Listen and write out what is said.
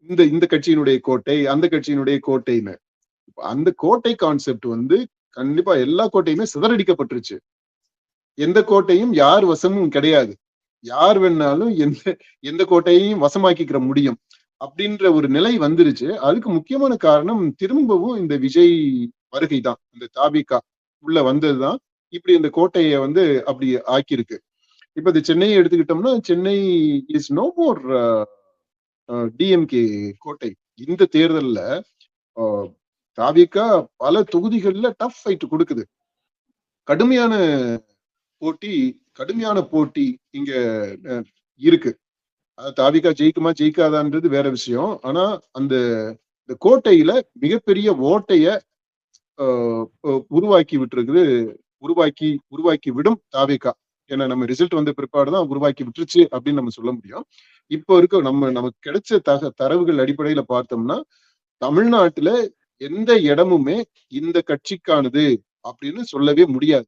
இந்த இந்த கட்சியினுடைய கோட்டை, அந்த கட்சியினுடைய கோட்டைன்னு. அந்த கோட்டை கான்செப்ட் வந்து கண்டிப்பா எல்லா கோட்டையுமே சிதறடிக்கப்பட்டுருச்சு. எந்த கோட்டையும் யார் வசமும் கிடையாது. யார் வேணாலும் எந்த எந்த கோட்டையையும் வசமாக்கிக்கிற முடியும். அப்படின்ற ஒரு நிலை வந்துருச்சு. அதுக்கு முக்கியமான காரணம் திரும்பவும் இந்த விஜய் வருகை தான். இந்த தாபிகா உள்ள வந்ததுதான். இப்படி இந்த கோட்டைய வந்து அப்படி ஆக்கியிருக்கு. இப்ப இந்த சென்னையை எடுத்துக்கிட்டோம்னா, Chennai is no more DMK கோட்டை. இந்த தேர்தல்ல அ தாவேகா பல தொகுதிகள்ல டஃப் ஃபைட் குடுக்குது. கடுமையான போட்டி கடுமையான போட்டி இங்க அ இருக்கு. தாவேகா ஜெயிக்குமா, ஜெயிக்காதான்றது வேற விஷயம். ஆனா, அந்த இந்த கோட்டையில மிகப்பெரிய ஓட்டைய அ அ உருவாக்கி விட்டிருக்குது. உருவாக்கி உருவாக்கி விடும் தாவேகா. ஏன்னா நம்ம ரிசல்ட் வந்த பிற்பாடு தான் உருவாக்கி விட்டுருச்சு அப்படின்னு நம்ம சொல்ல முடியும். இப்போ இருக்க நமக்கு கிடைச்ச தரவுகள் அடிப்படையில பார்த்தோம்னா, தமிழ்நாட்டுல எந்த இடமுமே இந்த கட்சிக்கானது அப்படின்னு சொல்லவே முடியாது.